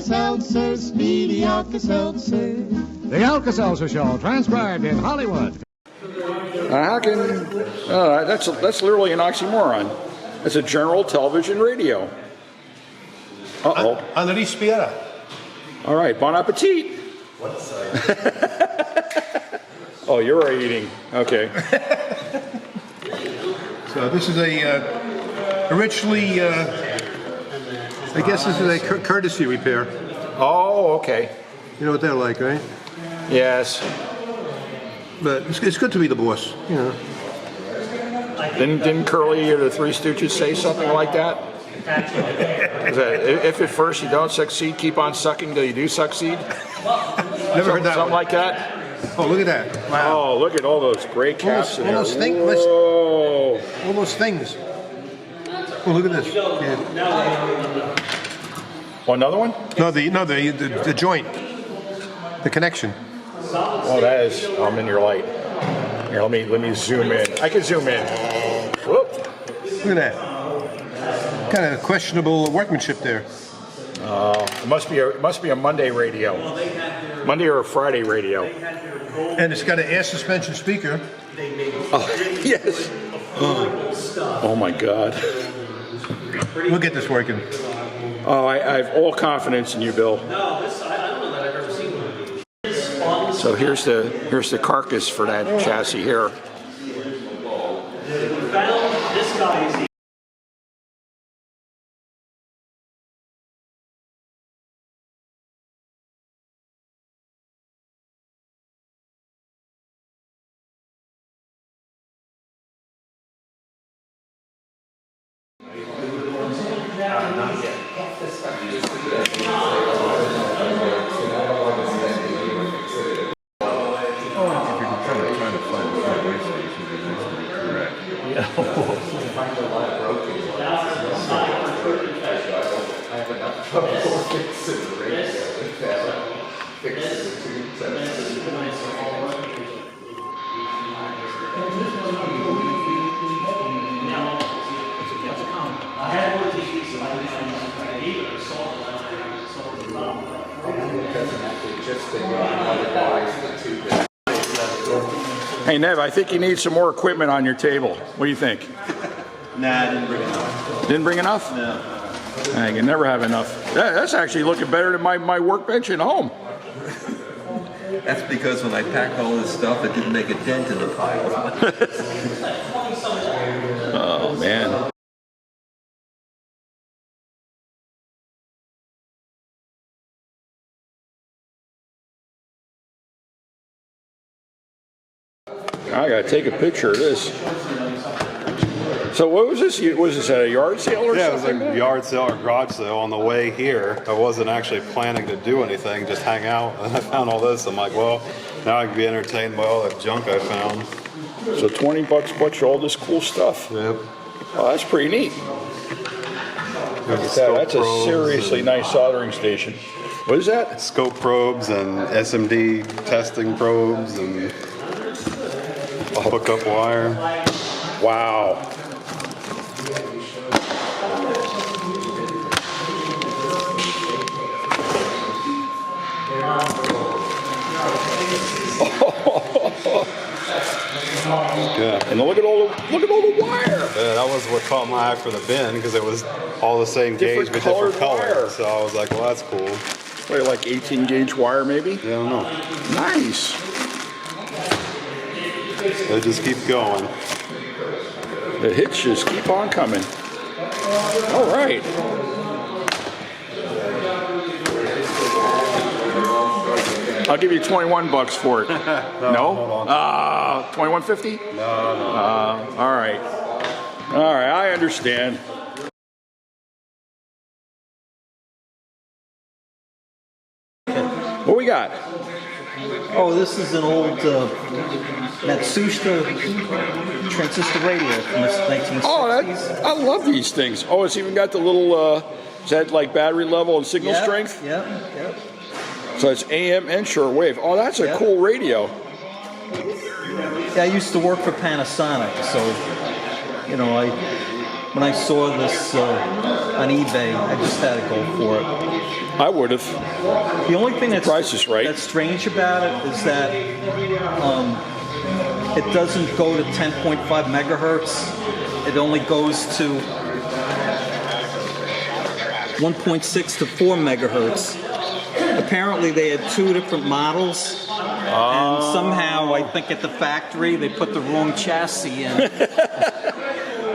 Alka-Seltzer, speedy Alka-Seltzer. The Alka-Seltzer Show, transcribed in Hollywood. How can... that's literally an oxymoron. It's a general television radio. Uh-oh. Anneli Spiera. All right, bon appetit. Oh, you're already eating. Okay. So this is originally, I guess this is a courtesy repair. Oh, okay. You know what they're like, right? Yes. But it's good to be the boss, you know. Didn't Curly or the Three Stooges say something like that? If at first you don't succeed, keep on sucking till you do succeed? Never heard that Something one. like that? Oh, look at that. Wow. Oh, look at all those gray caps in there. Almost things. Whoa. All those things. Oh, look at this. Yeah. Oh, another one? No, the joint. The connection. Oh, that is. I'm in your light. Here, let me zoom in. I can zoom in. Whoop. Look at that. Kind of questionable workmanship there. It must be a Monday radio. Monday or a Friday radio. And it's got an air suspension speaker. Oh, yes. Oh my God. We'll get this working. Oh, I have all confidence in you, Bill. So here's the carcass for that chassis here. Hey Nev, I think you need some more equipment on your table. What do you think? Nah, I didn't bring enough. Didn't bring enough? No. I can never have enough. That's actually looking better than my workbench at home. That's because when I packed all this stuff, it didn't make a dent in the pile. Oh man. I gotta take a picture of this. So what was this? Was this at a yard sale or something? Yeah, it was a yard sale or garage sale on the way here. I wasn't actually planning to do anything, just hang out. And I found all this. I'm like, well, now I can be entertained by all that junk I found. So $20 bought you all this cool stuff. Yep. Oh, that's pretty neat. That's a seriously nice soldering station. What is that? Scope probes and SMD testing probes and hookup wire. Wow. Yeah. And look at all the wire. Yeah, that was what caught my eye for the bin because it was all the same gauge but colored different wire. colors. So I was like, well, that's cool. Wait, like 18 gauge wire maybe? Yeah, I don't know. Nice. They just keep going. The hits just keep on coming. All right. I'll give you $21 for it. No? $21.50? No. All right. All right, I understand. What we got? Oh, this is an old Matsushita transistor radio from the 1960s. Oh, I love these things. Oh, it's even got the little, is that like battery level and signal strength? Yep. So it's AM and shortwave. Oh, that's a cool radio. Yeah, I used to work for Panasonic, so, you know, when I saw this on eBay, I just had to go for it. I would have. The only thing Price is right. that's strange about it is that it doesn't go to 10.5 megahertz. It only goes to 1.6 to 4 megahertz. Apparently they had two different models, and somehow I think at the factory they put the wrong chassis in.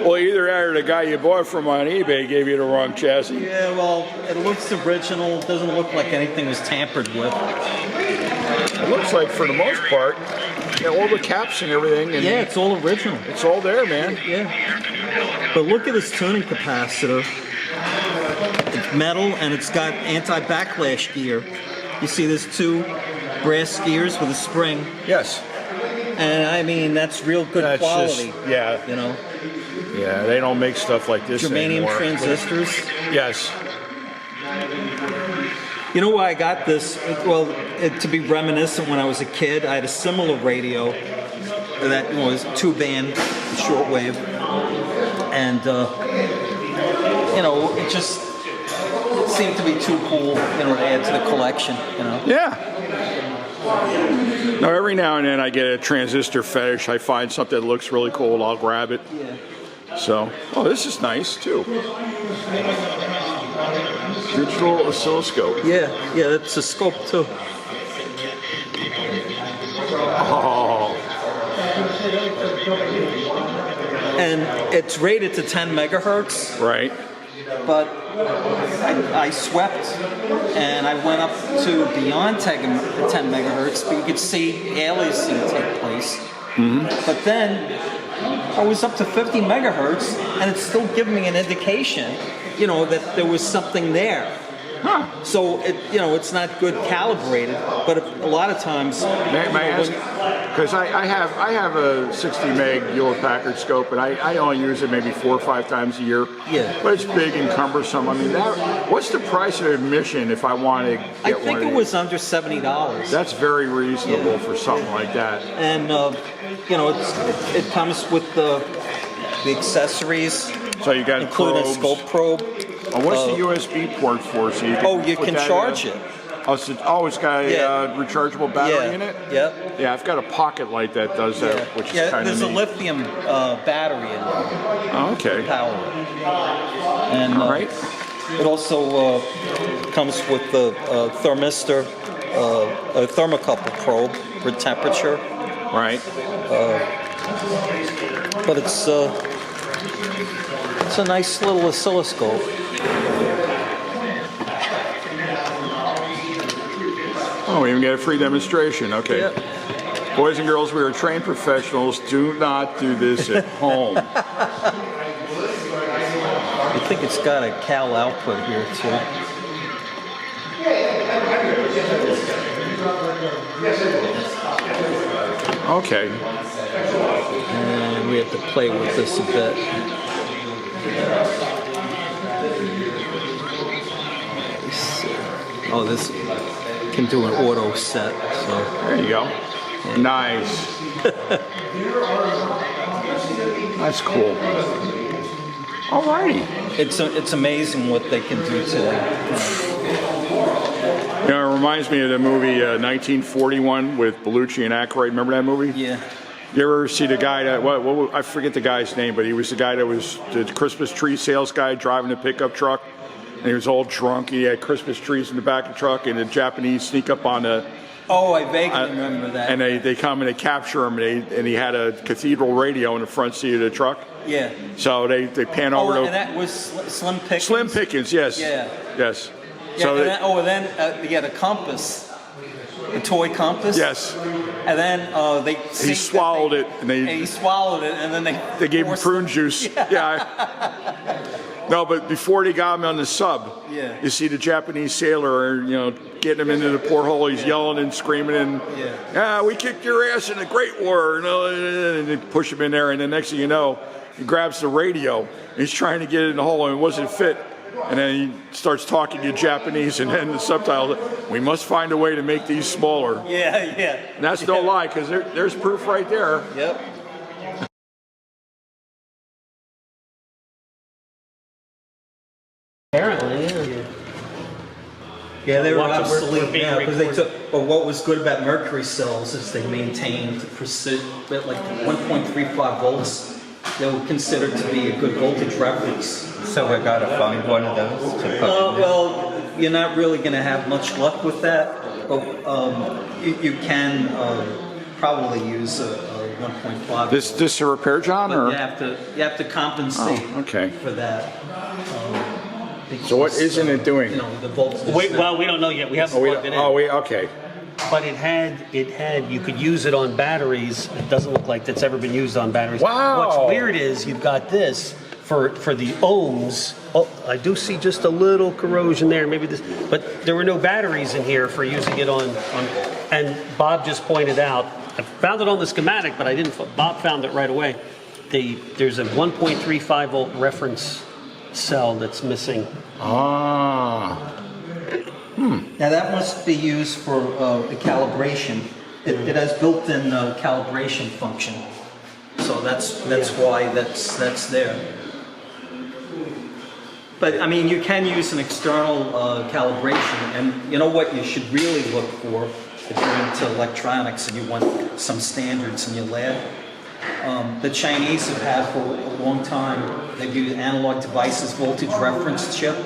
Well, either that or the guy you bought from on eBay gave you the wrong chassis. Yeah, well, it looks original. It doesn't look like anything was tampered with. It looks like, for the most part, all the caps and everything. And Yeah, it's all original. it's all there, man. Yeah. But look at this tuning capacitor. It's metal and it's got anti-backlash gear. You see there's two brass gears with a spring. Yes. And I mean, that's real good That's quality. just, yeah. You know, Yeah, they don't make stuff like this germanium anymore. transistors. Yes. You know why I got this? Well, to be reminiscent, when I was a kid, I had a similar radio that was 2-band shortwave, and you know, it just seemed to be too cool, you know, to add to the collection. You know. Yeah. Now, every now and then I get a transistor fetish. I find something that looks really cool, I'll grab it. Yeah. So, oh, this is nice too. Digital oscilloscope. Yeah, it's a scope too. Oh, And it's rated to 10 megahertz, right. but I swept and I went up to beyond 10 megahertz, but you could see aliasing take place. But then I was up to 50 megahertz and it's still giving me an indication, you know, that there was something there. Huh. So it's not good calibrated, but a lot of times. May I ask? Because I have a 60 meg Hewlett Packard scope, and I only use it maybe 4 or 5 times a year. Yeah. But it's big and cumbersome. I mean, what's the price of admission if I want to get I one think of it these? was under $70. That's very reasonable for something like that. And it comes with the accessories, So you got including probes. a scope probe. Oh, what's the USB port for? So you can You put can that charge in? it. Oh, it's got a Yeah. rechargeable battery in it? Yep. Yeah, I've got a pocket light that does that, which is kind of there's neat. a lithium battery in there, Oh, okay. power. And All right. it also comes with the thermistor, a thermocouple probe for temperature. Right. But it's a nice little oscilloscope. Oh, we even get a free demonstration. Okay. Yep. Boys and girls, we are trained professionals. Do not do this at home. I think it's got a cal output here too. Okay. And we have to play with this a bit. Let's see. Oh, this can do an auto set. So There you go. Nice. That's cool. Alrighty. it's amazing what they can do today. You know, it reminds me of the movie 1941 with Bellucci and Aykroyd. Remember that movie? Yeah. You ever see the guy that, I forget the guy's name, but he was the guy that was the Christmas tree sales guy driving the pickup truck. And he was all drunk. He had Christmas trees in the back of the truck, and the Japanese sneak up on the... Oh, I vaguely remember that. And they come and they capture him, and he had a cathedral radio in the front seat of the truck. Yeah. So they pan over and to... that was Slim Pickens. Slim Pickens, yes. Yeah. Yes. Yeah, So and then the compass, the toy compass. yes. And then they. He swallowed it, and he swallowed it, and then they gave him forced prune juice. Yeah. No, but before they got him on the sub, Yeah. you see the Japanese sailor, getting him into the porthole. He's yelling and screaming, and we kicked your ass in the Great War, and they push him in there. And the next thing you know, he grabs the radio. And he's trying to get it in the hole, and it wasn't fit. And then he starts talking to Japanese, and then the subtitle, "We must find a way to make these smaller." Yeah. And that's no lie, because there's proof right there. Yep. Apparently, yeah. Yeah, they were We're obsolete being now because they recorded. took. But what was good about mercury cells is they maintained precision, like 1.35 volts. They were considered to be a good voltage reference. So we got to find one of those to put in there. Well, you're not really going to have much luck with that, but you can probably use a 1.5. This a repair, John, But or? you have to compensate okay. for that. So what because, isn't it doing? You know, the voltage. Well, we don't know yet. We haven't plugged it in. Okay. But it had, you could use it on batteries. It doesn't look like that's ever been used on batteries. Wow. What's weird is you've got this for the ohms. Oh, I do see just a little corrosion there. Maybe this, but there were no batteries in here for using it on. And Bob just pointed out, I found it on the schematic, but I didn't. Bob found it right away. There's a 1.35 volt reference cell that's missing. Now that must be used for the calibration. It has built-in calibration function, so that's why that's there. But I mean, you can use an external calibration, and you know what you should really look for if you're into electronics and you want some standards in your lab. The Chinese have had for a long time. They've used analog devices voltage reference chip,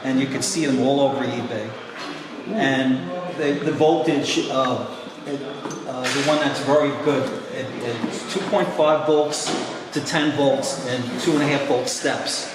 and you can see them all over eBay. And the voltage, the one that's very good, it's 2.5 volts to 10 volts and 2.5 volt steps.